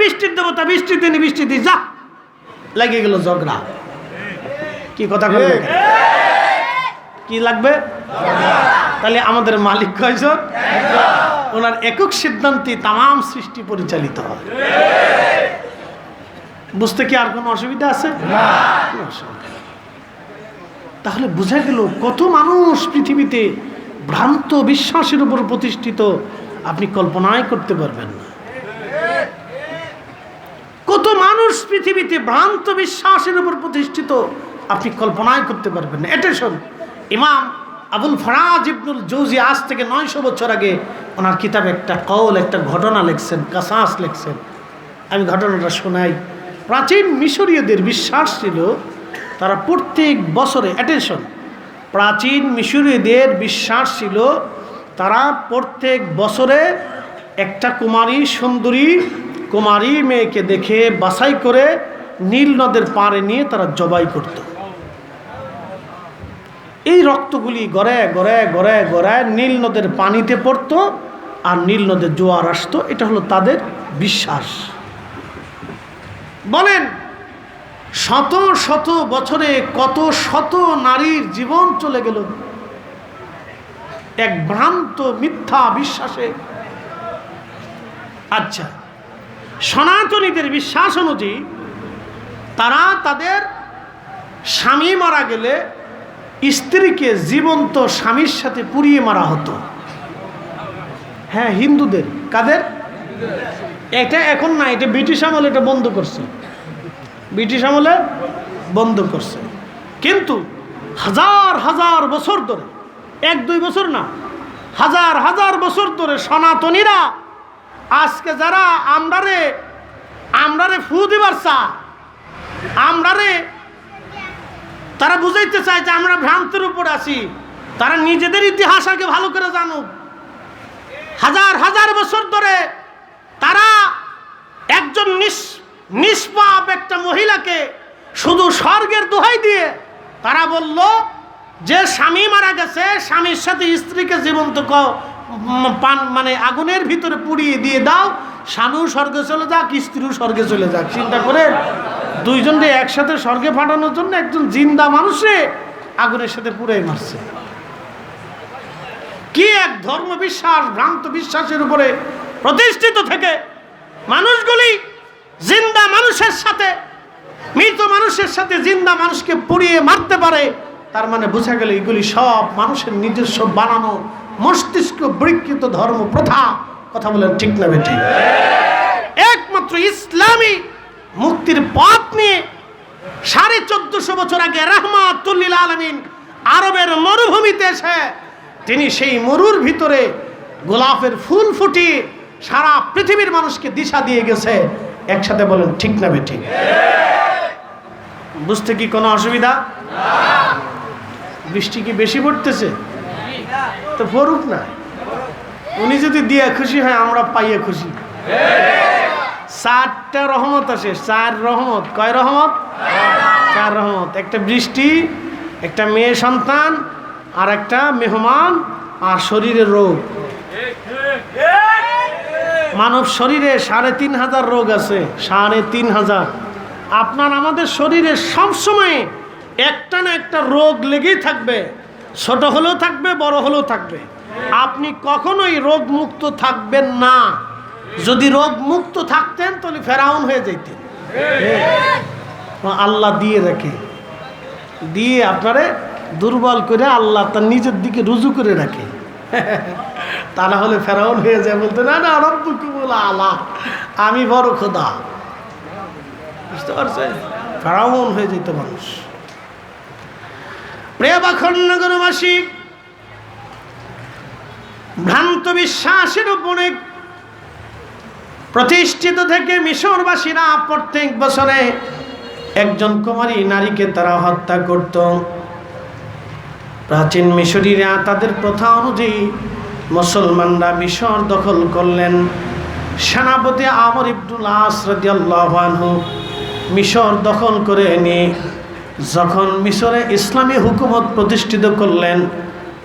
বৃষ্টির দেবতা বৃষ্টি দিন বৃষ্টি দি যা লেগে গেল ঝগড়া। কি কথা বলবে? কি লাগবে? তাহলে আমাদের মালিক কয়জন? ওনার একক সিদ্ধান্তে তাম সৃষ্টি পরিচালিত হয়। বুঝতে কি আর কোনো অসুবিধা আছে? তাহলে বোঝা গেল কত মানুষ পৃথিবীতে ভ্রান্ত বিশ্বাসের উপর প্রতিষ্ঠিত, আপনি কল্পনাই করতে পারবেন না। কত মানুষ পৃথিবীতে ভ্রান্ত বিশ্বাসের উপর প্রতিষ্ঠিত, আপনি কল্পনাই করতে পারবেন না। অ্যাটেনশন, ইমাম আবুল ফরাজ ইবনুল জৌজি আজ থেকে 900 বছর আগে ওনার কিতাবে একটা কওল, একটা ঘটনা লিখছেন, কাসাস লিখছেন। আমি ঘটনাটা শোনাই। প্রাচীন মিশরীয়দের বিশ্বাস ছিল তারা প্রত্যেক বছরে, অ্যাটেনশন, প্রাচীন মিশরীয়দের বিশ্বাস ছিল তারা প্রত্যেক বছরে একটা কুমারী সুন্দরী কুমারী মেয়েকে দেখে বাছাই করে নীল নদের পাড়ে নিয়ে তারা জবাই করত। এই রক্তগুলি গড়ায় গড়ায় গড়ায় গড়ায় নীল নদের পানিতে পড়তো আর নীল নদের জোয়ার আসতো। এটা হলো তাদের বিশ্বাস। বলেন, শত শত বছরে কত শত নারীর জীবন চলে গেল এক ভ্রান্ত মিথ্যা বিশ্বাসে। আচ্ছা, সনাতনীদের বিশ্বাস অনুযায়ী তারা তাদের স্বামী মারা গেলে স্ত্রীকে জীবন্ত স্বামীর সাথে পুড়িয়ে মারা হতো। হ্যাঁ, হিন্দুদের। কাদের? এটা এখন না, এটা ব্রিটিশ আমলে এটা বন্ধ করছে, ব্রিটিশ আমলে বন্ধ করছে। কিন্তু হাজার হাজার বছর ধরে, 1-2 বছর না, হাজার হাজার বছর ধরে সনাতনীরা আজকে যারা আমরারে ফু দিবার চা, তারা বুঝাইতে চায় যে আমরা ভ্রান্তির উপর আছি, তারা নিজেদের ইতিহাস আগে ভালো করে জানুক। হাজার হাজার বছর ধরে তারা একজন নিষ্পাপ একটা মহিলাকে শুধু স্বর্গের দোহাই দিয়ে তারা বলল যে স্বামী মারা গেছে, স্বামীর সাথে স্ত্রীকে জীবন্ত মানে আগুনের ভিতরে পুড়িয়ে দিয়ে দাও, স্বামীও স্বর্গে চলে যাক, স্ত্রীও স্বর্গে চলে যাক। চিন্তা করে, দুইজনকে একসাথে স্বর্গে পাঠানোর জন্য একজন জিন্দা মানুষে আগুনের সাথে পুড়াই মারছে। কি এক ধর্ম বিশ্বাস, ভ্রান্ত বিশ্বাসের উপরে প্রতিষ্ঠিত থেকে মানুষগুলি জিন্দা মানুষের সাথে, মৃত মানুষের সাথে জিন্দা মানুষকে পুড়িয়ে মারতে পারে। তার মানে বোঝা গেল এগুলি সব মানুষের নিজস্ব বানানো মস্তিষ্ক বিকৃত ধর্ম প্রথা। কথা বলেন ঠিক না বেঠিক? একমাত্র ইসলামী মুক্তির পথ নিয়ে 1450 বছর আগে রাহমাতুল লিল আলামিন আরবের মরুভূমিতে এসে তিনি সেই মরুর ভিতরে গোলাপের ফুল ফুটিয়ে সারা পৃথিবীর মানুষকে দিশা দিয়ে গেছে। একসাথে বলেন ঠিক না বেঠিক? বুঝতে কি কোনো অসুবিধা? বৃষ্টি কি বেশি পড়তেছে? তো পড়ুক না, উনি যদি দিয়ে খুশি হয় আমরা পাইয়ে খুশি। 4টা রহমত আসে, 4 রহমত। কয় রহমত? 4 রহমত। একটা বৃষ্টি, একটা মেয়ে সন্তান, আর একটা মেহমান, আর শরীরের রোগ। মানব শরীরে 3500 রোগ আছে, 3500। আপনার আমাদের শরীরে সবসময় একটা না একটা রোগ লেগেই থাকবে, ছোট হলেও থাকবে, বড় হলেও থাকবে। আপনি কখনোই রোগ মুক্ত থাকবেন না। যদি রোগ মুক্ত থাকতেন তাহলে ফেরাউন হয়ে যেতেন। আল্লাহ দিয়ে রাখে, দিয়ে আপনারে দুর্বল করে আল্লাহ তার নিজের দিকে রুজু করে রাখে। তা না হলে ফেরাউন হয়ে যায়, বলতে না না রব্বুকুমুল আলা, আমি বড় খোদা। বুঝতে পারছেন? ফেরাউন হয়ে যেত মানুষ। প্রিয় বাখনগরবাসী, ভ্রান্ত বিশ্বাসের উপরে প্রতিষ্ঠিত থেকে মিশরবাসীরা প্রত্যেক বছরে একজন কুমারী নারীকে তারা হত্যা করত। প্রাচীন মিশরীরা তাদের প্রথা অনুযায়ী মুসলমানরা মিশর দখল করলেন। সেনাপতি আমর ইবনুল আস রাদিয়াল্লাহু আনহু মিশর দখল করে নিয়ে যখন মিশরে ইসলামী হুকুমত প্রতিষ্ঠিত করলেন,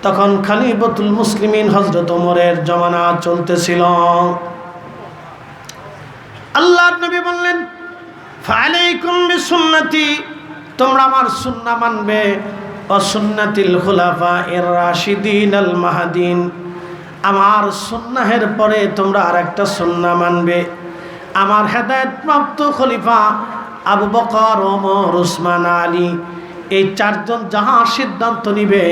তখন খলিফাতুল মুসলিমিন হযরত ওমরের জমানা চলতেছিল। আল্লাহর নবী বললেন, ফালাইকুম বিসুন্নতি, তোমরা আমার সুন্নাহ মানবে, ও সুন্নাতিল খুলাফায়ে রাশিদিন আল মাহদিন, আমার সুন্নাহের পরে তোমরা আরেকটা সুন্নাহ মানবে, আমার হেদায়েতপ্রাপ্ত খলিফা আবু বকর, ওমর, উসমান, আলী, এই চারজন যাহা সিদ্ধান্ত নিবে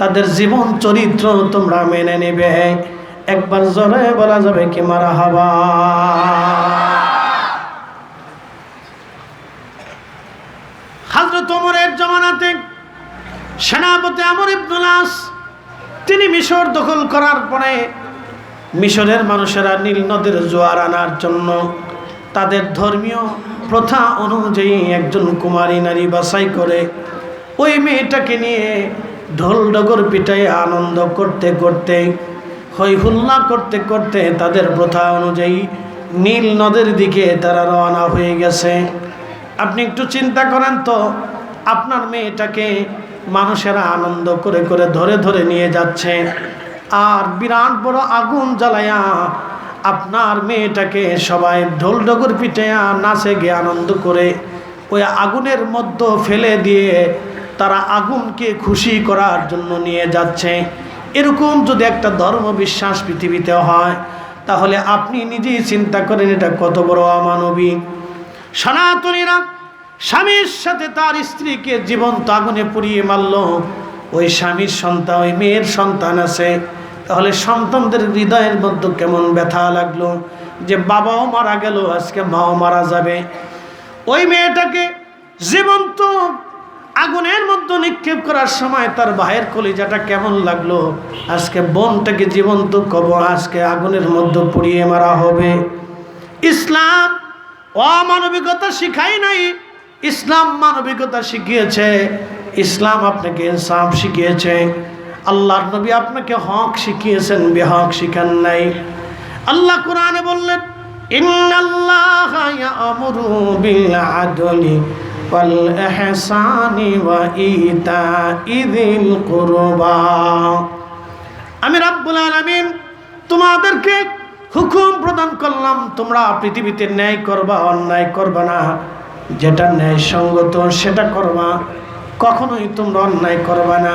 তাদের জীবন চরিত্র তোমরা মেনে নেবে। একবার জোরে বলা যাবে কি মারহাবা। হযরত ওমরের জামানাতে সেনাপতি আমর ইবনুল আস, তিনি মিশর দখল করার পরে মিশরের মানুষেরা নীল নদের জোয়ার আনার জন্য তাদের ধর্মীয় প্রথা অনুযায়ী একজন কুমারী নারী বাছাই করে ওই মেয়েটাকে নিয়ে ঢোল ডগর পিটাই আনন্দ করতে করতে, হই হুল্লা করতে করতে তাদের প্রথা অনুযায়ী নীল নদের দিকে তারা রওনা হয়ে গেছে। আপনি একটু চিন্তা করেন তো, আপনার মেয়েটাকে মানুষেরা আনন্দ করে করে ধরে ধরে নিয়ে যাচ্ছে, আর বিরাট বড় আগুন জ্বালায়া আপনার মেয়েটাকে সবাই ঢোল ডগর পিটাইয়া নাচে গিয়ে আনন্দ করে ওই আগুনের মধ্যে ফেলে দিয়ে তারা আগুনকে খুশি করার জন্য নিয়ে যাচ্ছে। এরকম যদি একটা ধর্ম বিশ্বাস পৃথিবীতে হয়, তাহলে আপনি নিজেই চিন্তা করেন এটা কত বড় অমানবিক। সনাতনীরা স্বামীর সাথে তার স্ত্রীকে জীবন্ত আগুনে পুড়িয়ে মারল, ওই স্বামীর সন্তান, ওই মেয়ের সন্তান আছে, তাহলে সন্তানদের হৃদয়ের মধ্যে কেমন ব্যথা লাগলো যে বাবাও মারা গেল, আজকে মাও মারা যাবে। ওই মেয়েটাকে জীবন্ত আগুনের মধ্যে নিক্ষেপ করার সময় তার ভাইয়ের কলিজাটা কেমন লাগলো, আজকে বোনটাকে জীবন্ত কবর আজকে আগুনের মধ্যে পুড়িয়ে মারা হবে। ইসলাম অমানবিকতা শিখাই নাই, ইসলাম মানবিকতা শিখিয়েছে। ইসলাম আপনাকে ইনসাফ শিখিয়েছে। আল্লাহর নবী আপনাকে হক শিখিয়েছেন, বেহক শিখান নাই। আল্লাহ কোরআনে বললেন, ইন্নাল্লাহা ইয়া'মুরু বিল আদলি ওয়াল ইহসানি ওয়া ইতা'i যিল কুরবা। আমি রব্বুল আলামিন তোমাদেরকে হুকুম প্রদান করলাম, তোমরা পৃথিবীতে ন্যায় করবা, অন্যায় করবা না, যেটা ন্যায়সঙ্গত সেটা করবা, কখনোই তোমরা অন্যায় করবা না,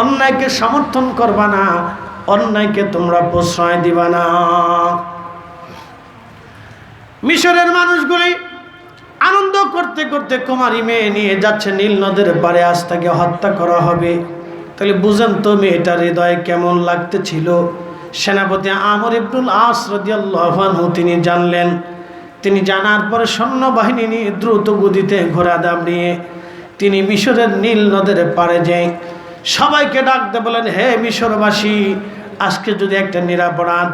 অন্যায়কে সমর্থন করবা না, অন্যায়কে তোমরা প্রশ্রয় দিবা না। মিশরের মানুষগুলি আনন্দ করতে করতে কুমারী মেয়ে নিয়ে যাচ্ছে নীল নদের পাড়ে, আজ তাকে হত্যা করা হবে। তাহলে বুঝেন তো মেয়েটার হৃদয়ে কেমন লাগতেছিল। সেনাপতি আমর ইবনুল আস রাদিয়াল্লাহু আনহু তিনি জানলেন, তিনি জানার পরে সৈন্যবাহিনী নিয়ে দ্রুত গতিতে ঘোড়া দাঁড়িয়ে তিনি মিশরের নীল নদের পাড়ে যাই সবাইকে ডাকতে বলেন, হে মিশরবাসী, আজকে যদি একটা নিরাপরাধ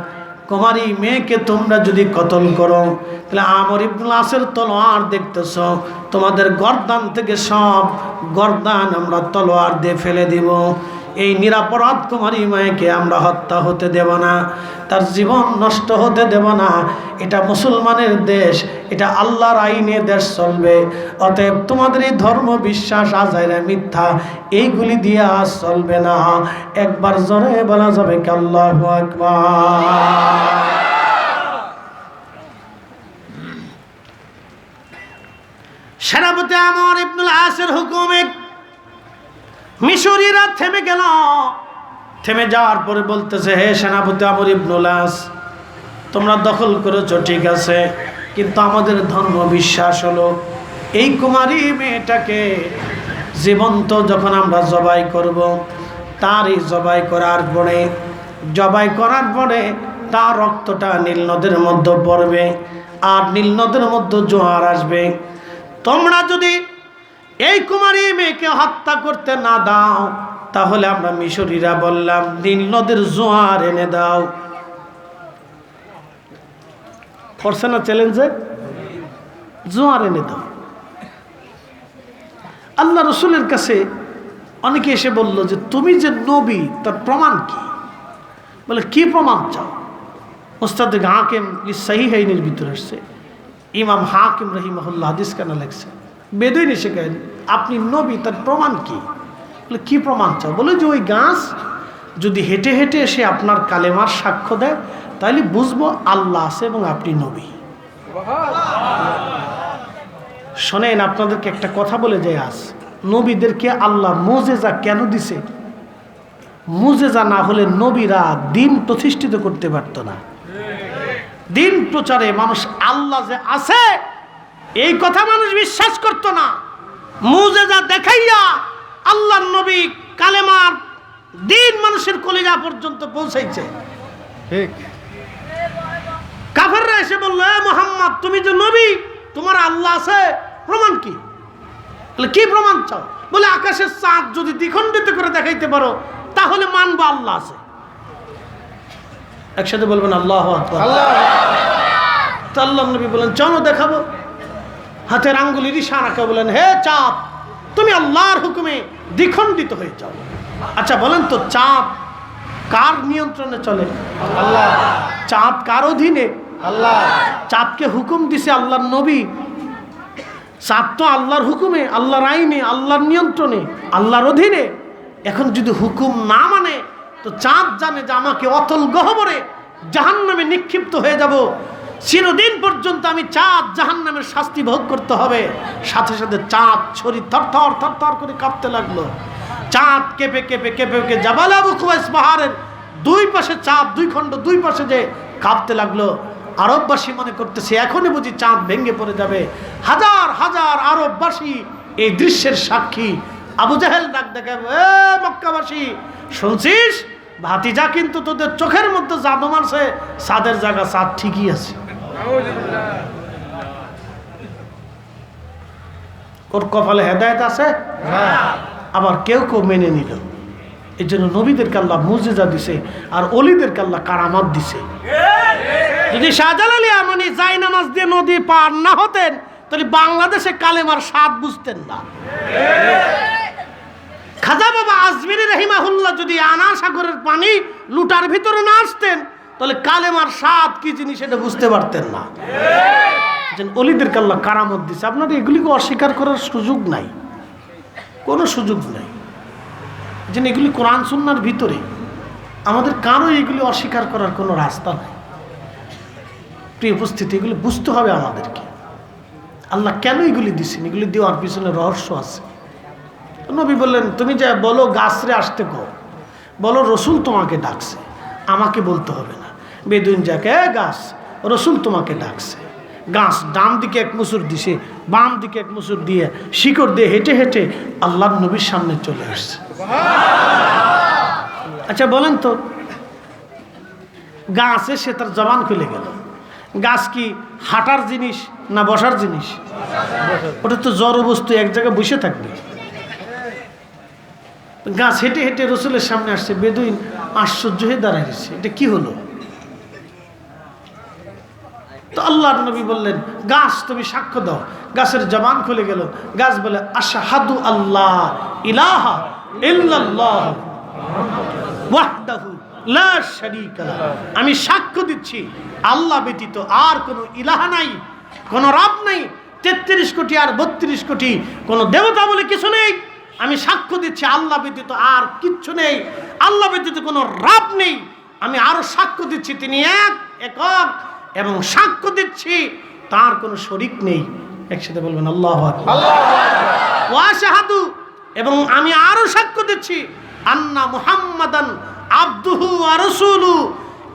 কুমারী মেয়েকে তোমরা যদি কতল করো, তাহলে আমর ইবনুল আসের তলোয়ার দেখতেছ, তোমাদের গর্দান থেকে সব গর্দান আমরা তলোয়ার দিয়ে ফেলে দিব। এই নিরাপরাধ কুমারী মেয়েকে আমরা হত্যা হতে দেব না, তার জীবন নষ্ট হতে দেব না। এটা মুসলমানের দেশ, এটা আল্লাহর আইনে দেশ চলবে। অতএব তোমাদের এই ধর্ম বিশ্বাস আজাইরা মিথ্যা এইগুলি দিয়ে আজ চলবে না। একবার জোরে বলা যাবে কি আল্লাহু আকবার। সেনাপতি আমর ইবনুল আসের হুকুমে মিশরীরা থেমে গেল। থেমে যাওয়ার পরে বলতেছে, হে সেনাপতি আমর ইবনুল আস, তোমরা দখল করেছো ঠিক আছে, কিন্তু আমাদের ধর্ম বিশ্বাস হলো এই কুমারী মেয়েটাকে জীবন্ত যখন আমরা জবাই করব, তারই জবাই করার পরে তার রক্তটা নীল নদের মধ্যে পড়বে, আর নীল নদের মধ্যে জোয়ার আসবে। তোমরা যদি এই কুমারী মেয়েকে হত্যা করতে না দাও, তাহলে আমরা মিশরীরা বললাম নীল নদের জোয়ার এনে দাও। করছে না চ্যালেঞ্জে, জোয়ার এনে দাও। আল্লাহ রসুলের কাছে অনেকে এসে বলল যে তুমি যে নবী তার প্রমাণ কি? বলে কি প্রমাণ চাও? মুস্তাদ হাকিম সহিহাইনের ভিতরে আসছে, ইমাম হাকিম রাহিমাহুল্লাহ হাদিস কেন লেখছে, বেদুইন এসে গেলেন আপনি নবী তার প্রমাণ কি? বলে কি প্রমাণ চাও? বলে যে ওই গাছ যদি হেঁটে হেঁটে এসে আপনার কালেমার সাক্ষ্য দেয়, তাহলে বুঝবো আল্লাহ আছে এবং আপনি নবী। শোনেন, আপনাদেরকে একটা কথা বলে যায়, আজ নবীদেরকে আল্লাহ মুজিজা কেন দিছে? মুজিজা না হলে নবীরা দিন প্রতিষ্ঠিত করতে পারত না। দিন প্রচারে মানুষ আল্লাহ যে আছে এই কথা মানুষ বিশ্বাস করত না। মুজিজা দেখাইয়া আল্লাহর নবী কালেমার দিন মানুষের কলিজা পর্যন্ত পৌঁছাইছে। ঠিক। কাফেররা এসে বলল, এ মুহাম্মদ, তুমি যে নবী, তোমার আল্লাহ আছে, প্রমাণ কি? বলে, কি প্রমাণ চাও? বলে, আকাশের চাঁদ যদি দ্বিখণ্ডিত করে দেখাইতে পারো তাহলে মানবো আল্লাহ আছে। একসাথে বলবেন আল্লাহু আকবার। তো আল্লাহ নবী বলেন, চলো দেখাবো। হাতের আঙ্গুলের ইশারাকে বলেন, হে চাঁদ, তুমি আল্লাহর হুকুমে দ্বিখণ্ডিত হয়ে যাও। আচ্ছা বলেন তো, চাঁদ কার নিয়ন্ত্রণে চলে? আল্লাহ। চাঁদ কার অধীনে? আল্লাহ। চাঁদকে হুকুম দিছে আল্লাহর নবী। চাঁদ তো আল্লাহর হুকুমে, আল্লাহর আইনে, আল্লাহর নিয়ন্ত্রণে, আল্লাহর অধীনে। এখন যদি হুকুম না মানে তো চাঁদ জানে যে আমাকে অতল গহ্বরে জাহান্নামে নিক্ষিপ্ত হয়ে যাব, চিরদিন পর্যন্ত আমি চাঁদ জাহান্নামের শাস্তি ভোগ করতে হবে। সাথে সাথে চাঁদ শরীর থরথর থরথর করে কাঁপতে লাগলো। চাঁদ কেঁপে কেঁপে কেঁপে কেঁপে জাবাল আবু কুবাইস পাহাড়ের দুই পাশে চাঁদ, দুই খণ্ড, দুই পাশে যে কাঁপতে লাগলো। আরববাসী মনে করতেছে এখনই বুঝি চাঁদ ভেঙে পড়ে যাবে। হাজার হাজার আরববাসী এই দৃশ্যের সাক্ষী। আবু জাহেল ডাক দেখে, এ মক্কাবাসী, শুনছিস? ভাতিজা কিন্তু তোদের চোখের মধ্যে জাদু মারছে, চাঁদের জায়গা চাঁদ ঠিকই আছে। ওর কপালে হেদায়েত আছে। আবার কেউ কেউ মেনে নিল। এই জন্য নবীদেরকে আল্লাহ মুজিজা দিছে আর অলিদেরকে আল্লাহ কারামাত দিছে। যদি শাহজালাল ইয়ামানি জায়নামাজ দিয়ে নদী পার না হতেন তাহলে বাংলাদেশে কালেমার স্বাদ বুঝতেন না। খাজা বাবা আজমিরি রহিমাহুল্লাহ যদি আনা সাগরের পানি লুটার ভিতরে না আসতেন তাহলে কালেমার স্বাদ কি জিনিস এটা বুঝতে পারতেন না। অলিদেরকে আল্লাহ কারামত দিছে। আপনাদের এগুলিকে অস্বীকার করার সুযোগ নাই, কোনো সুযোগ নাই। যেন এগুলি কোরআন সুন্নাহর ভিতরে, আমাদের কারো এগুলি অস্বীকার করার কোনো রাস্তা নাই। প্রিয় উপস্থিতি, এগুলি বুঝতে হবে আমাদেরকে। আল্লাহ কেন এগুলি দিচ্ছেন, এগুলি দেওয়ার পিছনে রহস্য আছে। নবী বললেন, তুমি যা বলো গাছরে আসতে কো, বলো রসুল তোমাকে ডাকছে, আমাকে বলতে হবে না। বেদুইন যাকে, গাছ রসুল তোমাকে ডাকছে। গাছ ডান দিকে এক মুসুর দিছে, বাম দিকে এক মুসুর দিয়ে শিকড় দিয়ে হেঁটে হেঁটে আল্লাহর নবীর সামনে চলে আসছে। আচ্ছা বলেন তো, গাছ এসে তার জবান খুলে গেল, গাছ কি হাঁটার জিনিস না বসার জিনিস? ওটা তো জড় বস্তু, এক জায়গায় বসে থাকবে। গাছ হেঁটে হেঁটে রসুলের সামনে আসছে। বেদুইন আশ্চর্য হয়ে দাঁড়াইছে, এটা কি হলো? তো আল্লাহর নবী বললেন, গাছ তুমি সাক্ষ্য দাও। গাছের জবান খুলে গেল। গাছ বলে, আশহাদু আল্লাহ ইলাহা ইল্লাল্লাহ ওয়াহদাহু লা শারীকা লাহু, আমি সাক্ষ্য দিচ্ছি আল্লাহ ব্যতীত আর কোনো ইলাহা নাই, কোনো রব নাই। 33 কোটি আর 32 কোটি কোনো দেবতা বলে কিছু নেই। আমি সাক্ষ্য দিচ্ছি আল্লাহ ব্যতীত আর কিচ্ছু নেই, আল্লাহ ব্যতীত কোনো রব নেই। আমি আরো সাক্ষ্য দিচ্ছি তিনি এক, একক, এবং সাক্ষ্য দিচ্ছি তার কোনো শরীক নেই। একসাথে বলবেন আল্লাহু আকবার। ওয়া আশহাদু, এবং আমি আরো সাক্ষ্য দিচ্ছি আন্না মুহাম্মাদান আবদুহু ওয়া রাসূলুহু,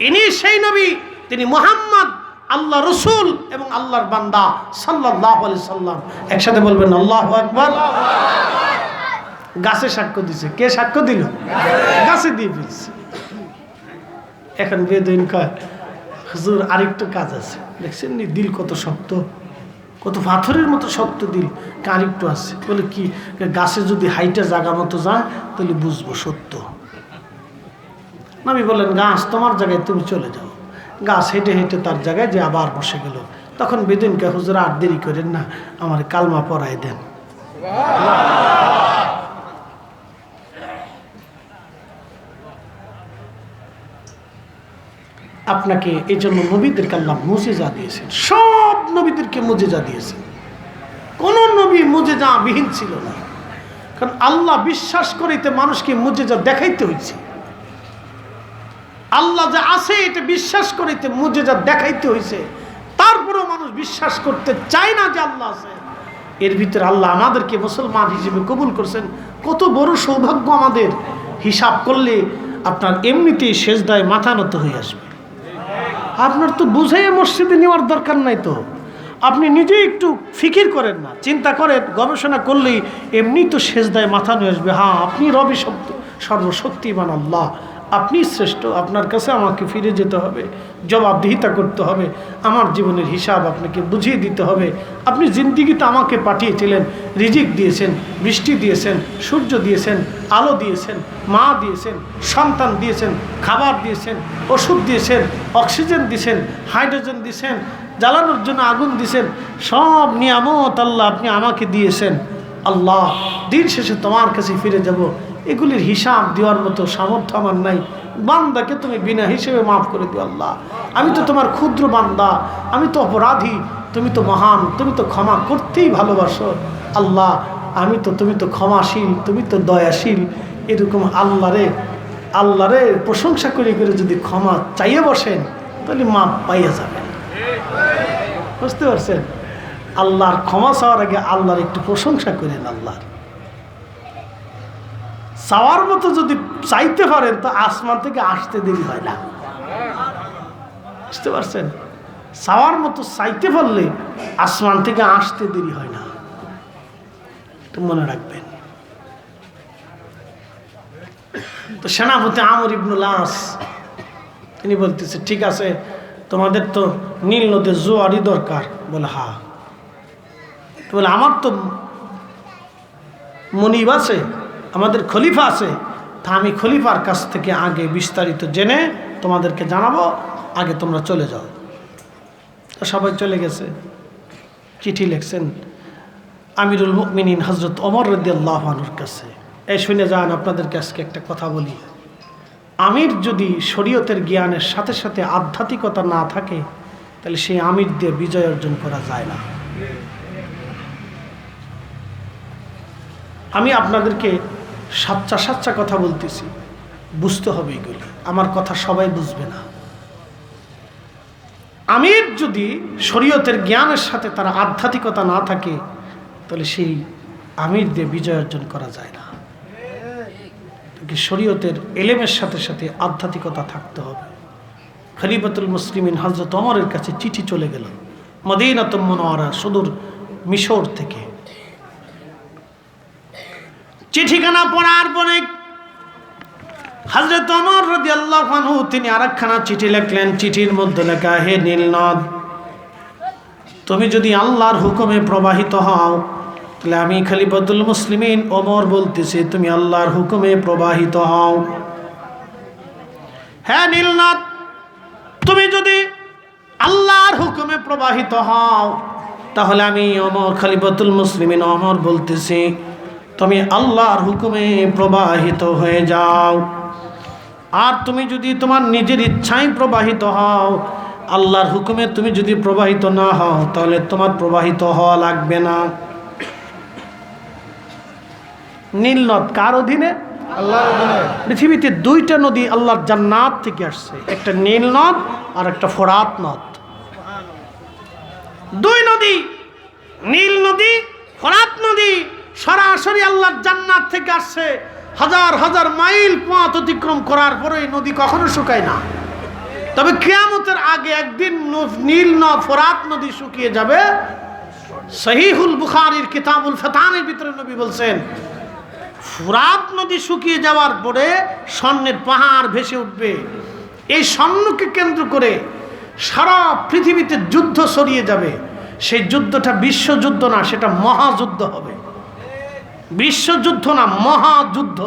ইনি সেই নবী, তিনি মুহাম্মদ আল্লাহ রসুল এবং আল্লাহর বান্দা সাল্লাল্লাহু আলাইহি সাল্লাম। একসাথে বলবেন আল্লাহু আকবার। গাছে সাক্ষ্য দিছে। কে সাক্ষ্য দিল? গাছে দিয়ে ফেলছে। এখন বেদুইন কয়, হুজুর আরেকটু কাজ আছে। দেখছেন নি দিল কত শক্ত, কত পাথরের মতো শক্ত দিল। আরেকটু আছে। বলে কি? গাছে যদি হাইটা জায়গা মতো যায় তাহলে বুঝবো সত্য। নবী বললেন, গাছ তোমার জায়গায় তুমি চলে যাও। গাছ হেঁটে হেঁটে তার জায়গায় যে আবার বসে গেল। তখন বেদুইনকে, হুজুর আর দেরি করেন না, আমার কালমা পড়ায় দেন। আপনাকে এই জন্য নবীদেরকে আল্লাহ মুজিজা দিয়েছেন। সব নবীদেরকে মুজিজা দিয়েছেন, কোন নবী মুজিজা বিহীন ছিল না। কারণ আল্লাহ বিশ্বাস করিতে মানুষকে মুজিজা দেখাইতে হয়েছে। আল্লাহ যে আছে এটা বিশ্বাস করিতে মুজিজা দেখাইতে হয়েছে। তারপরেও মানুষ বিশ্বাস করতে চায় না যে আল্লাহ আছে, এর ভিতরে আল্লাহ আমাদেরকে মুসলমান হিসেবে কবুল করছেন। কত বড় সৌভাগ্য আমাদের! হিসাব করলে আপনার এমনিতেই সেজদায় মাথা নত হয়ে আসবে। আপনার তো বুঝাইয়ে মসজিদে নেওয়ার দরকার নাই, তো আপনি নিজে একটু ফিকির করেন না, চিন্তা করেন, গবেষণা করলেই এমনি তো সেজদায় মাথা নিয়ে আসবে। হ্যাঁ, আপনি রবি শব্দ সর্বশক্তিমান আল্লাহ, আপনি শ্রেষ্ঠ, আপনার কাছে আমাকে ফিরে যেতে হবে, জবাবদিহিতা করতে হবে, আমার জীবনের হিসাব আপনাকে বুঝিয়ে দিতে হবে। আপনি জিন্দিগিতে আমাকে পাঠিয়েছিলেন, রিজিক দিয়েছেন, বৃষ্টি দিয়েছেন, সূর্য দিয়েছেন, আলো দিয়েছেন, মা দিয়েছেন, সন্তান দিয়েছেন, খাবার দিয়েছেন, ওষুধ দিয়েছেন, অক্সিজেন দিয়েছেন, হাইড্রোজেন দিয়েছেন, জ্বালানোর জন্য আগুন দিয়েছেন, সব নিয়ামত আল্লাহ আপনি আমাকে দিয়েছেন। আল্লাহ, দিন শেষে তোমার কাছে ফিরে যাব, এগুলির হিসাব দেওয়ার মতো সামর্থ্য আমার নাই। বান্দাকে তুমি বিনা হিসেবে মাফ করে দিও আল্লাহ। আমি তো তোমার ক্ষুদ্র বান্দা, আমি তো অপরাধী, তুমি তো মহান, তুমি তো ক্ষমা করতেই ভালোবাসো আল্লাহ। তুমি তো ক্ষমাশীল, তুমি তো দয়াশীল। এরকম আল্লাহরে প্রশংসা করে যদি ক্ষমা চাইয়ে বসেন, তাহলে মাপ পাইয়া যাবেন। বুঝতে পারছেন? আল্লাহর ক্ষমা চাওয়ার আগে আল্লাহর একটু প্রশংসা করেন। আল্লাহর চাওয়ার মতো যদি চাইতে পারেন, তো আসমান থেকে আসতে দেরি হয় না। বুঝতে পারছেন? চাওয়ার মতো চাইতে পারলে আসমান থেকে আসতে দেরি হয় না, তো মনে রাখবেন। তো সেনাপতি আমর ইবনুল আস তিনি বলতেছে, ঠিক আছে, তোমাদের তো নীল নদের জোয়ারি দরকার। বলে হ্যাঁ। বলে আমার তো মনিব আছে, আমাদের খলিফা আছে, তা আমি খলিফার কাছ থেকে আগে বিস্তারিত জেনে তোমাদেরকে জানাবো, আগে তোমরা চলে যাও। তো সবাই চলে গেছে। চিঠি লিখছেন আমিরুল মুমিনিন হযরত ওমর রাদিয়াল্লাহু আনহুর কাছে। এই শুনে যান, আপনাদেরকে আজকে একটা কথা বলি। আমির যদি শরীয়তের জ্ঞানের সাথে সাথে আধ্যাত্মিকতা না থাকে, তাহলে সেই আমির দিয়ে বিজয় অর্জন করা যায় না। আমি আপনাদেরকে সাচ্চা কথা বলতেছি, বুঝতে হবে এগুলি। আমার কথা সবাই বুঝবে না। আমির যদি শরীয়তের জ্ঞানের সাথে তার আধ্যাত্মিকতা না থাকে, তাহলে সেই আমির দিয়ে বিজয় অর্জন করা যায় না। শরীয়তের এলেমের সাথে সাথে আধ্যাত্মিকতা থাকতে হবে। খলিফাতুল মুসলিমিন হযরত ওমরের কাছে চিঠি চলে গেল মদিনাতুল মুনাওয়ারা, সুদূর মিশর থেকে। চিঠিখানা পড়ার পরে হযরত ওমর রাদিয়াল্লাহু আনহু তিনি আরেকখানা চিঠি লিখলেন। চিঠির মধ্যে লেখা, হে নীলনদ, তুমি যদি আল্লাহর হুকুমে প্রবাহিত হও, তাহলে আমি খলিফাতুল মুসলিমিন ওমর বলতেছি, তুমি আল্লাহর হুকুমে প্রবাহিত হও। হ্যাঁ নীলনদ, তুমি যদি আল্লাহর হুকুমে প্রবাহিত হও, তাহলে আমি ওমর খলিফাতুল মুসলিমিন ওমর বলতেছি, তুমি আল্লাহর হুকুমে প্রবাহিত হয়ে যাও। আর তুমি যদি তোমার নিজের ইচ্ছায় প্রবাহিত হও, আল্লাহর হুকুমে তুমি যদি প্রবাহিত না হও, তাহলে তোমার প্রবাহিত হওয়া লাগবে না। নীল নদ কার অধীনে? আল্লাহর অধীনে। পৃথিবীতে দুইটা নদী আল্লাহর জান্নাত থেকে আসছে, একটা নীল নদ আর একটা ফোরাত নদ। দুই নদী, নীল নদী, ফোরাত নদী, সরাসরি আল্লাহর জান্নাত থেকে আসছে। হাজার হাজার মাইল পথ অতিক্রম করার পরে এই নদী কখনো শুকায় না। তবে কিয়ামতের আগে একদিন নীল নদ, ফোরাত নদী শুকিয়ে যাবে। সহিহুল বুখারীর কিতাবুল ফিতানের ভিতরে নবী বলছেন, ফোরাত নদী শুকিয়ে যাওয়ার পরে স্বর্ণের পাহাড় ভেসে উঠবে। এই স্বর্ণকে কেন্দ্র করে সারা পৃথিবীতে যুদ্ধ ছড়িয়ে যাবে। সেই যুদ্ধটা বিশ্বযুদ্ধ না, সেটা মহাযুদ্ধ হবে। বিশ্বযুদ্ধ না, মহাযুদ্ধ।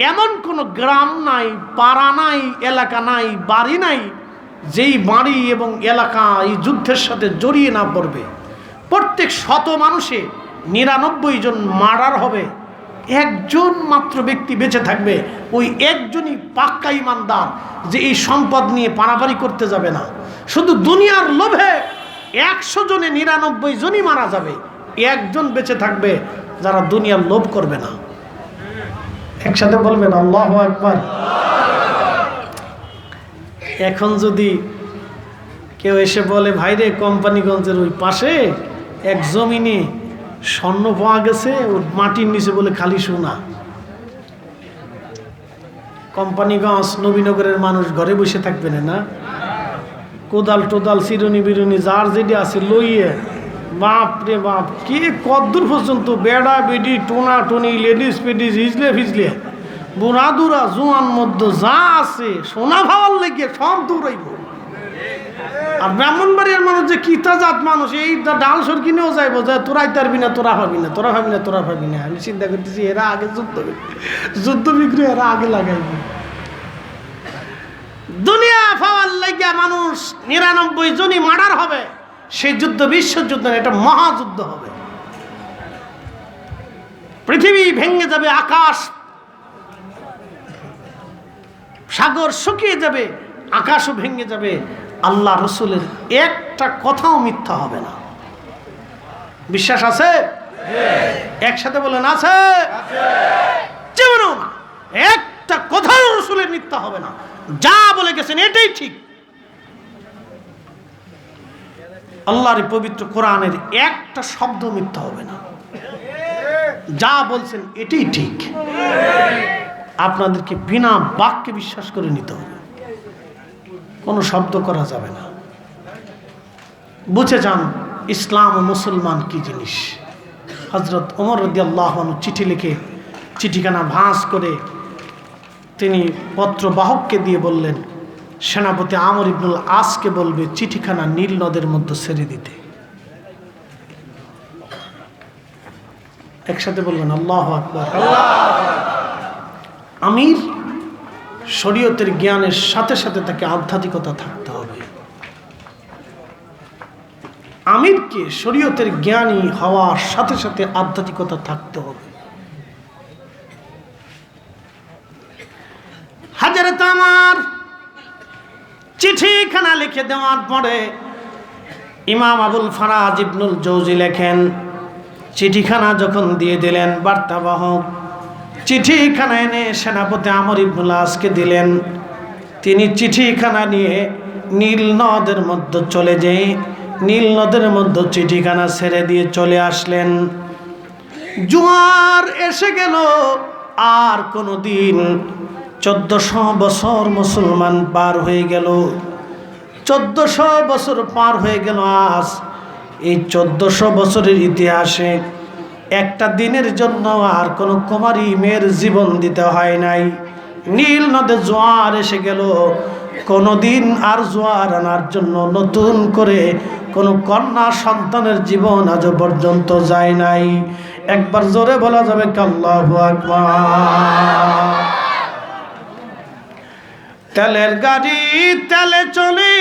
এমন কোনো গ্রাম নাই, পাড়া নাই, এলাকা নাই, বাড়ি নাই, যেই বাড়ি এবং এলাকা এই যুদ্ধের সাথে জড়িয়ে না পড়বে। প্রত্যেক 100 মানুষে 99 জন মার্ডার হবে, একজন মাত্র ব্যক্তি বেঁচে থাকবে। ওই একজনই পাক্কা ইমানদার, যে এই সম্পদ নিয়ে পারাপারি করতে যাবে না। শুধু দুনিয়ার লোভে 100 জনে 99 জনই মারা যাবে, একজন বেঁচে থাকবে যারা দুনিয়ার লোভ করবে না। একসাথে বলবেন আল্লাহু আকবার। এখন যদি কেউ এসে বলে, ভাইরে কোম্পানিগঞ্জের ওই পাশে এক জমিনে স্বর্ণ পাওয়া গেছে, ওর মাটির নিচে বলে খালি সোনা। কোম্পানিগঞ্জ নবীনগরের মানুষ ঘরে বসে থাকবে না, কোদাল টোদাল চিরুনি বিরুনি যার যেটি আছে লইয়ে, বাপ রে বাপ, কে কদ্দূর পর্যন্ত বেড়া বেডি টোনা টনি লেডিস পেডিস হিজলে ফিজলে বুড়া দুরা জোয়ান মধ্য যা আছে সোনা ভাওয়ার লেগে সব দৌড়াইব। আর ব্রাহ্মণবাড়িয়ার মানুষ যে কিতা জাত মানুষ, এই ডাল সর কিনেও যাইব, যে তোরাই পারবি না, তোরা ভাবি না, তোরা ভাবি না, তোরা ভাবি না। আমি চিন্তা করতেছি এরা আগে যুদ্ধ বিক্রি এরা আগে লাগাইব। দুনিয়া পাওয়ার লেগে মানুষ ৯৯ জনই মার্ডার হবে, সেই যুদ্ধ বিশ্বযুদ্ধ না, এটা মহাযুদ্ধ হবে। পৃথিবী ভেঙে যাবে, আকাশ সাগর শুকিয়ে যাবে, আকাশও ভেঙে যাবে, আল্লাহ রসুলের একটা কথাও মিথ্যা হবে না। বিশ্বাস আছে? একসাথে বলেন আছে। জীবনেও না একটা কথাও রসুলের মিথ্যা হবে না, যা বলে গেছেন এটাই ঠিক। আল্লাহর পবিত্র কোরআনের একটা শব্দ মিথ্যা হবে না, যা বলছেন এটাই ঠিক। আপনাদেরকে বিনা বাক্যে বিশ্বাস করে নিতে হবে, কোনো শব্দ করা যাবে না। বুঝে যান ইসলাম ও মুসলমান কি জিনিস। হযরত ওমর রাদিয়াল্লাহু আনহু চিঠি লিখে চিঠিখানা ভাঁজ করে তিনি পত্রবাহককে দিয়ে বললেন, সেনাপতি আমর ইবনুল আসকে বলবে চিঠিখানা নীল নদের মধ্যে ছেড়ে দিতে। একসাথে বলবেন আল্লাহু আকবার। আমির শরীয়তের জ্ঞানের সাথে সাথে তাকে আধ্যাত্মিকতা থাকতে হবে। আমিরকে শরীয়তের জ্ঞানী হওয়ার সাথে সাথে আধ্যাত্মিকতা থাকতে হবে। হযরত আমার চিঠিখানা লিখে দেওয়ার পরে ইমাম আবুল ফারাজ ইবনুল জৌজি লেখেন, চিঠিখানা যখন দিয়ে দিলেন বার্তাবাহক চিঠিখানা এনে সেনাপতি আমর ইবনুল আসকে দিলেন। তিনি চিঠিখানা নিয়ে নীল নদের মধ্যে চলে যেয়ে নীল নদের মধ্যে চিঠিখানা ছেড়ে দিয়ে চলে আসলেন। জোয়ার এসে গেল, আর কোনো দিন 1400 বছর মুসলমান পার হয়ে গেল। 1400 বছর পার হয়ে গেল। আজ এই 1400 বছরের ইতিহাসে একটা দিনের জন্য আর কোনো কুমারী মেয়ের জীবন দিতে হয় নাই। নীল নদে জোয়ার এসে গেল, কোনো দিন আর জোয়ার আনার জন্য নতুন করে কোনো কন্যা সন্তানের জীবন আজ পর্যন্ত যায় নাই। একবার জোরে বলা যাবে আল্লাহু আকবার। তেলের গাড়ি তেলে চলে,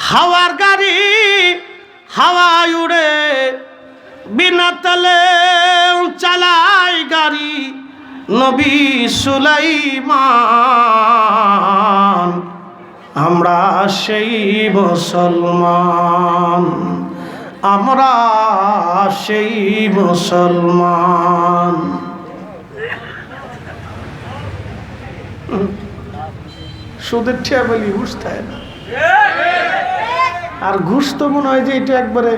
হাওয়ার গাড়ি হাওয়ায় উড়ে, বিনা তেলে চালায় গাড়ি নবী সুলাইমান। আমরা সেই মুসলমান, আমরা সেই মুসলমান। সুদের ঠিয়া বলি ঘুষ খায় না, আর ঘুষ তো মনে হয় যে এটা একবারে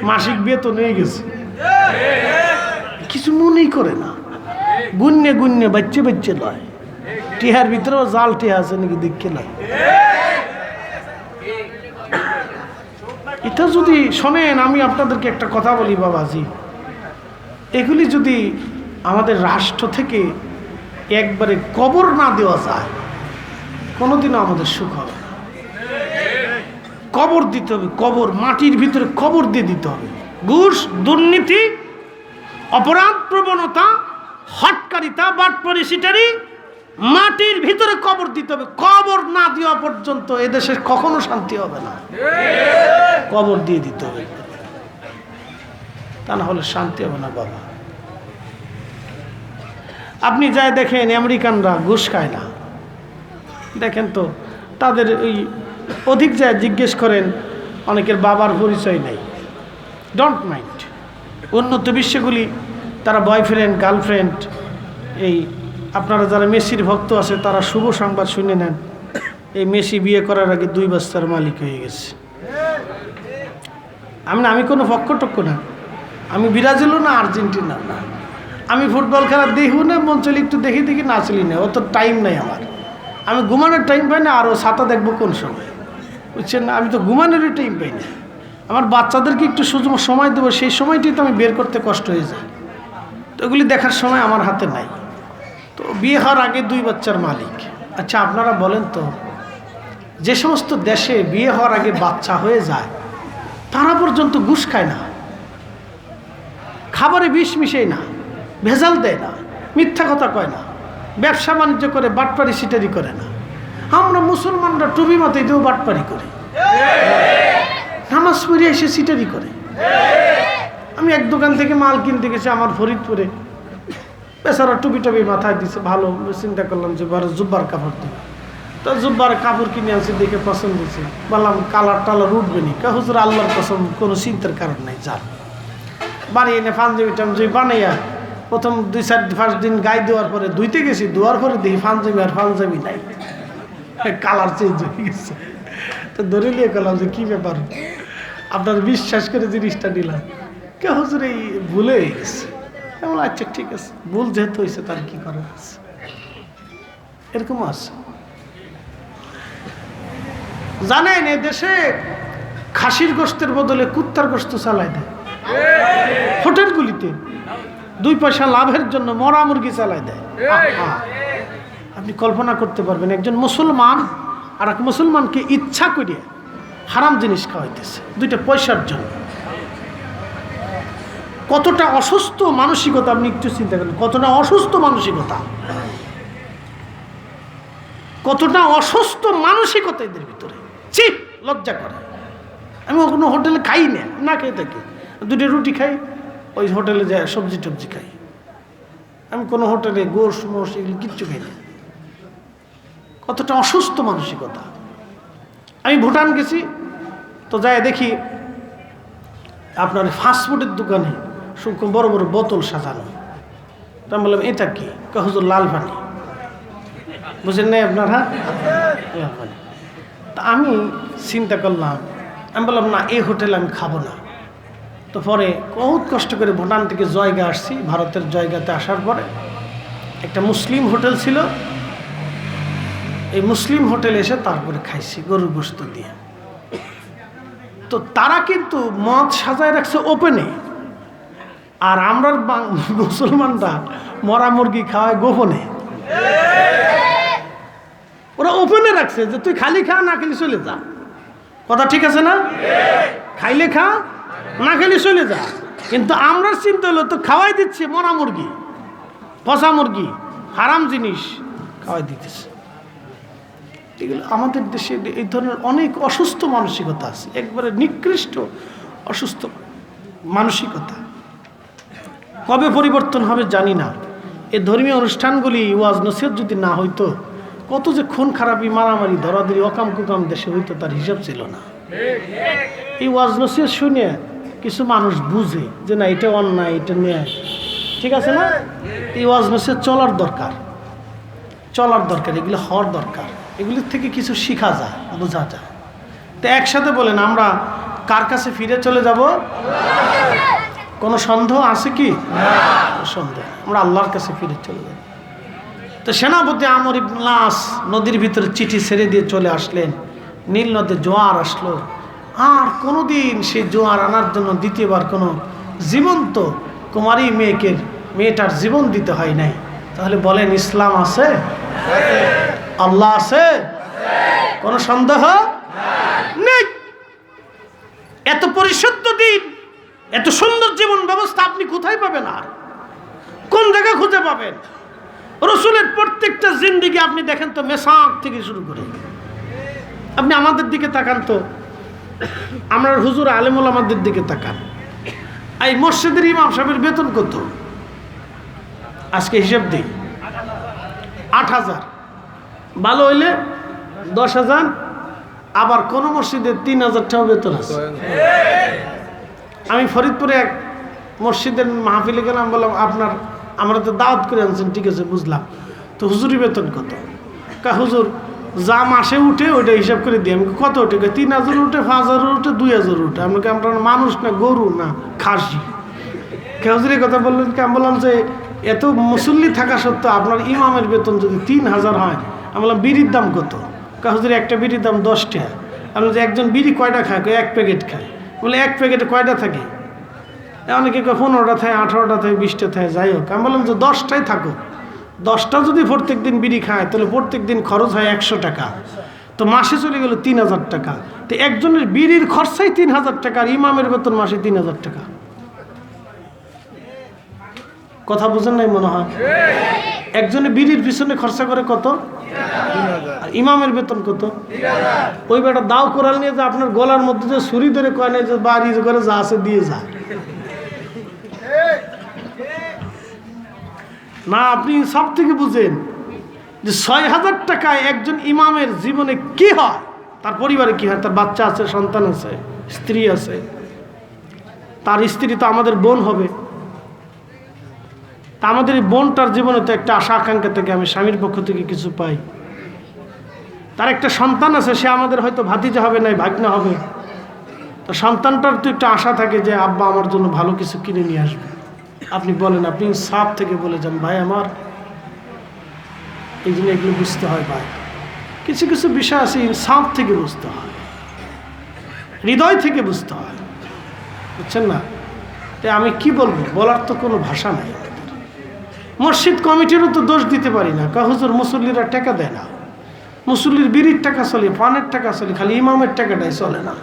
মাসিক বেতন হয়ে গেছে, কিছু মনেই করে না। গুন্নে গুন্নে বাচ্চে বাচ্চে লয়, টিহার ভিতরেও জাল টিহা আছে নাকি দেখে লয়। এটা যদি শোনেন, আমি আপনাদেরকে একটা কথা বলি বাবাজি, এগুলি যদি আমাদের রাষ্ট্র থেকে একবারে কবর না দেওয়া যায়, কোনোদিনও আমাদের সুখ হবে না। কবর দিতে হবে, কবর, মাটির ভিতরে কবর দিয়ে দিতে হবে। ঘুষ, দুর্নীতি, অপরাধ প্রবণতা, হটকারিতা, বাটপারি, সিটারি মাটির ভিতরে কবর দিতে হবে। কবর না দেওয়া পর্যন্ত এদেশে কখনো শান্তি হবে না। কবর দিয়ে দিতে হবে, তা না হলে শান্তি হবে না বাবা। আপনি যাই দেখেন আমেরিকানরা ঘুষ খায় না, দেখেন তো তাদের ওই অধিক যায় জিজ্ঞেস করেন, অনেকের বাবার পরিচয় নেই। ডোন্ট মাইন্ড, উন্নত বিশ্বগুলি তারা বয়ফ্রেন্ড গার্লফ্রেন্ড এই আপনারা যারা মেসির ভক্ত আছে তারা শুভ সংবাদ শুনে নেন, এই মেসি বিয়ে করার আগে 2 বাচ্চার মালিক হয়ে গেছে। আমি কোনো পক্ষটক্ষ না, আমি ব্রাজিলও না, আর্জেন্টিনা না, আমি ফুটবল খেলা দেখব না, মন চলে একটু দেখি না চলি না, অত টাইম নাই আমার। আমি ঘুমানোর টাইম পাই না, আরও ছাতা দেখবো কোন সময়, বুঝছেন না? আমি তো ঘুমানোরই টাইম পাই না। আমার বাচ্চাদেরকে একটু সময় দেবো, সেই সময়টি তো আমি বের করতে কষ্ট হয়ে যায়, তো এগুলি দেখার সময় আমার হাতে নাই। তো বিয়ে হওয়ার আগে 2 বাচ্চার মালিক। আচ্ছা আপনারা বলেন তো, যে সমস্ত দেশে বিয়ে হওয়ার আগে বাচ্চা হয়ে যায় তারা পর্যন্ত ঘুষ খায় না, খাবারে বিষ মিশায় না, ভেজাল দেয় না, মিথ্যা কথা কয় না, ব্যবসা বাণিজ্য করে বাটপারি সিটারি করে না। আমরা মুসলমানরা টুপি মাথায় দিয়েও বাটপারি করি, নামাজ পড়ে এসে সিটারি করে। আমি এক দোকান থেকে মাল কিনতে গেছি আমার ফরিদপুরে, বেচারা টুপি টুপি মাথায় দিছে, ভালো চিন্তা করলাম যে বড় জুব্বার কাপড় দেবে, তো জুব্বার কাপড় কিনে আনছি, দেখে পছন্দ হয়েছে, বললাম কালার টালার উঠবে নি, হুজুর আল্লাহর কসম কোনো চিন্তার কারণ নাই, যান বাড়ি এনে পাঞ্জাবি টাঞ্জাবি বানাইয়া প্রথম 2-4 দিন গায়ে দেওয়ার পরে ধুইতে গেছি, ধোয়ার পরে দেখি পাঞ্জাবি আর পাঞ্জাবি নাই, কালার চেঞ্জ হয়ে গেছে। তো ধরে নিয়ে গেলাম যে কী ব্যাপার, আপনার বিশ্বাস করে জিনিসটা নিলাম, কে হুজুর এই ভুলে হয়ে গেছে। আচ্ছা ঠিক আছে, ভুল যেহেতু হয়েছে তার কি করার আছে, এরকম আছে। জানেন এ দেশে খাসির গোশতের বদলে কুত্তার গোশত চালায় দেয় হোটেলগুলিতে, 2 পয়সা লাভের জন্য মরা মুরগি চালায় দেয়। আপনি কল্পনা করতে পারবেন একজন মুসলমান আর এক মুসলমানকে ইচ্ছা করিয়া হারাম জিনিস খাওয়াইতেছে 2টা পয়সার জন্য। কতটা অসুস্থ মানসিকতা আপনি একটু চিন্তা করেন, কতটা অসুস্থ মানসিকতা, কতটা অসুস্থ মানসিকতা এদের ভিতরে। চিপ লজ্জা করে। আমি কোনো হোটেলে খাই না খেয়ে থাকি, 2টা রুটি খাই, ওই হোটেলে যায় সবজি টবজি খাই, আমি কোনো হোটেলে গোশ মোষ এগুলো কিচ্ছু খাই না। কতটা অসুস্থ মানসিকতা। আমি ভুটান গেছি, তো যাই দেখি আপনার ফাস্টফুডের দোকানে সুরকম বড় বড় বোতল সাজানো। তো আমি বললাম এটা কি? হুজুর লাল পানি। বুঝেন নাই আপনারা? লাল পানি। তা আমি চিন্তা করলাম, আমি বললাম না এই হোটেলে আমি খাবো না। তো পরে বহুত কষ্ট করে ভুটান থেকে জয়গা আসছি, ভারতের জয়গাতে আসার পরে একটা মুসলিম হোটেল ছিল, এই মুসলিম হোটেলে এসে তারপরে খাইছি গরুর গোশত দিয়ে। তো তারা কিন্তু মদ সাজায় রাখছে ওপেনে, আর আমরা মুসলমানরা মরা মুরগি খাওয়ায় গোপনে। ওরা ওপেনে রাখছে যে তুই খালি খা, না খেলে চলে যা। কথা ঠিক আছে না? খাইলে খা, না খেলে চলে যা। কিন্তু আমরা চিন্তা হলো তো খাওয়াই দিচ্ছে মরা মুরগি, পচা মুরগি, হারাম জিনিস খাওয়াই দিতেছে। এগুলো আমাদের দেশে এই ধরনের অনেক অসুস্থ মানসিকতা আছে, একবারে নিকৃষ্ট অসুস্থ মানসিকতা। কবে পরিবর্তন হবে জানি না। এই ধর্মীয় অনুষ্ঠানগুলি ওয়াজ নসিহত যদি না হইতো, কত যে খুন খারাপি, মারামারি, ধরাধরি, অকাম কুকাম দেশে হইতো তার হিসাব ছিল না। এই ওয়াজ নসিহত শুনে কিছু মানুষ বুঝে যে না এটা অন্যায়, এটা ন্যায়, ঠিক আছে না? এই ওয়াজ নসিহত চলার দরকার, এগুলো হওয়ার দরকার। এগুলির থেকে কিছু শিখা যায়, বোঝা যায়। তো একসাথে বলেন আমরা কার কাছে ফিরে চলে যাব? কোনো সন্দেহ আছে কি? সন্দেহ। আমরা আল্লাহর কাছে ফিরে চলে যাব। তো সেনাপতি আমর ইবনে আস নদীর ভিতরে চিঠি ছেড়ে দিয়ে চলে আসলেন। নীল নদে জোয়ার আসলো, আর কোনোদিন সেই জোয়ার আনার জন্য দ্বিতীয়বার কোনো জীবন্ত কুমারী মেয়েটার জীবন দিতে হয় নাই। তাহলে বলেন ইসলাম আছে? আল্লাহ আছে? কোনো সন্দেহ নেই। এত পরিশুদ্ধ দিন, এত সুন্দর জীবন ব্যবস্থা আপনি কোথায় পাবেন? আর কোন জায়গায় খুঁজে পাবেন? রসুলের প্রত্যেকটা জিন্দেগি আপনি দেখেন তো, মেসাক থেকে শুরু করে আপনি আমাদের দিকে তাকান তো, আমরা হুজুর আলেমুল আমাদের দিকে তাকান। এই মসজিদের ইমাম সাহেবের বেতন কত? আজকে হিসাব দিই, 8,000, ভালো হইলে 10,000, আবার কোন মসজিদে 3,000 টাকা বেতন আছে। আমি ফরিদপুরে এক মসজিদের মাহফিলে গেলাম, বললাম আমরা তো দাওয়াত করে আনছেন, ঠিক আছে বুঝলাম, তো হুজুরি বেতন কত? হুজুর যা মাসে উঠে ওইটা হিসাব করে দিই। আমি কত উঠে? 3000 উঠে, 5000 উঠে, 2000 উঠে। আমরা মানুষ না গরু না খাসি? হুজুর এই কথা বললেন। আমি বললাম যে এত মুসল্লি থাকা সত্ত্বেও আপনার ইমামের বেতন যদি 3000 হয়, আমি বললাম বিড়ির দাম কত? হুজুর একটা বিড়ির দাম 10 টাকা। আমি বলছি একজন বিড়ি কয়টা খায়? 1 প্যাকেট খায়। বলে 1 প্যাকেটে কয়টা থাকে? অনেকে 15টা থাকে, 18টা থাকে, 20টা থাকে, যাই হোক। আমি বললাম যে 10টাই থাকো, 10টা যদি প্রত্যেক দিন বিড়ি খায় তাহলে প্রত্যেক দিন খরচ হয় 100 টাকা। তো মাসে চলে গেল 3000 টাকা। তো একজনের বিড়ির খরচাই 3000 টাকা, আর ইমামের বেতন মাসে 3000 টাকা। কথা বুঝেন নাই মনে হয়? একজনে বিড়ির পিছনে খরচা করে কত? আর ইমামের বেতন কত? ওই বেটা দাও কোরাল নিয়ে যে আপনার গলার মধ্যে যে ছুরি ধরে কয় না যে বাড়ি করে যা আছে দিয়ে যায় না। আপনি সব থেকে বুঝেন যে 6000 টাকায় একজন ইমামের জীবনে কি হয়, তার পরিবারে কি হয়, তার বাচ্চা আছে, সন্তান আছে, স্ত্রী আছে। তার স্ত্রী তো আমাদের বোন হবে। তা আমাদের এই বোনটার জীবনে তো একটা আশা আকাঙ্ক্ষা থেকে আমি স্বামীর পক্ষ থেকে কিছু পাই। তার একটা সন্তান আছে, সে আমাদের হয়তো ভাতিজা হবে না, ভাগ্না হবে। তো সন্তানটার তো একটা আশা থাকে যে আব্বা আমার জন্য ভালো কিছু কিনে নিয়ে আসবে। আপনি বলেন, আপনি সাপ থেকে বলে যান ভাই আমার এই জন্য এগুলো বুঝতে হয় ভাই। কিছু কিছু বিষয় আছে ইনসাফ থেকে বুঝতে হয়, হৃদয় থেকে বুঝতে হয়, বুঝছেন না? তাই আমি কি বলবো, বলার তো কোনো ভাষা নাই। মসজিদ কমিটিরও তো দোষ দিতে পারি না। হুজুর মুসল্লিরা টাকা দেয় না, মুসল্লির বিড়ির টাকা চলে, পানের টাকা চলে, খালি ইমামের টাকাটাই চলে না।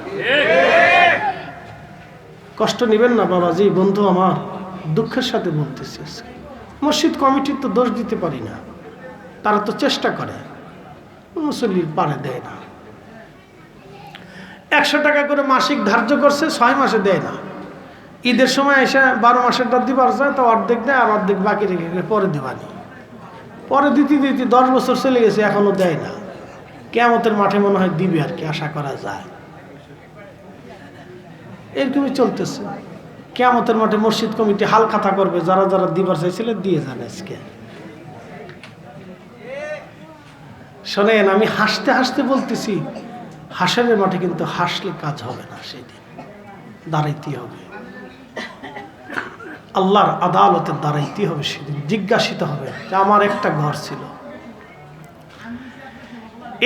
কষ্ট নেবেন না বাবাজি, বন্ধু আমার, দুঃখের সাথে বলতেছি। মসজিদ কমিটির তো দোষ দিতে পারি না, তারা তো চেষ্টা করে, মুসল্লির পারে দেয় না। 100 টাকা করে মাসিক ধার্য করছে, 6 মাসে দেয় না। ঈদের সময় এসে 12 মাসেরটা দিবার যায়, তো অর্ধেক দেয়, আর অর্ধেক বাকি রেখে পরে দেবানি। পরে দিতে দিতে 10 বছর চলে গেছে, এখনো দেয় না। কিয়ামতের মাঠে মনে হয় দিবে আর কি, আশা করা যায়। এরকমই চলতেছে। কিয়ামতের মাঠে মসজিদ কমিটি হাল খাতা করবে, যারা যারা দিবার চাইছিল দিয়ে যান। আজকে শোনেন, আমি হাসতে হাসতে বলতেছি, হাসরের মাঠে কিন্তু হাসলে কাজ হবে না, সেদিন দাঁড়াইতে হবে, আল্লাহর আদালতে দাঁড়াইতে হবে। সেদিন জিজ্ঞাসিত হবে যে আমার একটা ঘর ছিল।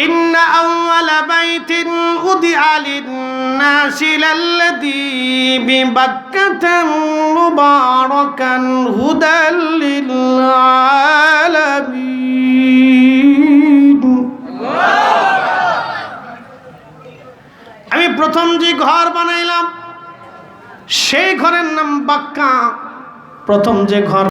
ইন্না আউয়ালা বাইতিন উদিআ লিন-নাসি লাল্লাযী বিবাক্কাতা মুবারাকান হুদাল লিল-আলামিন। আমি প্রথম যে ঘর বানাইলাম সেই ঘরের নাম বাক্কা। প্রথম যে ঘর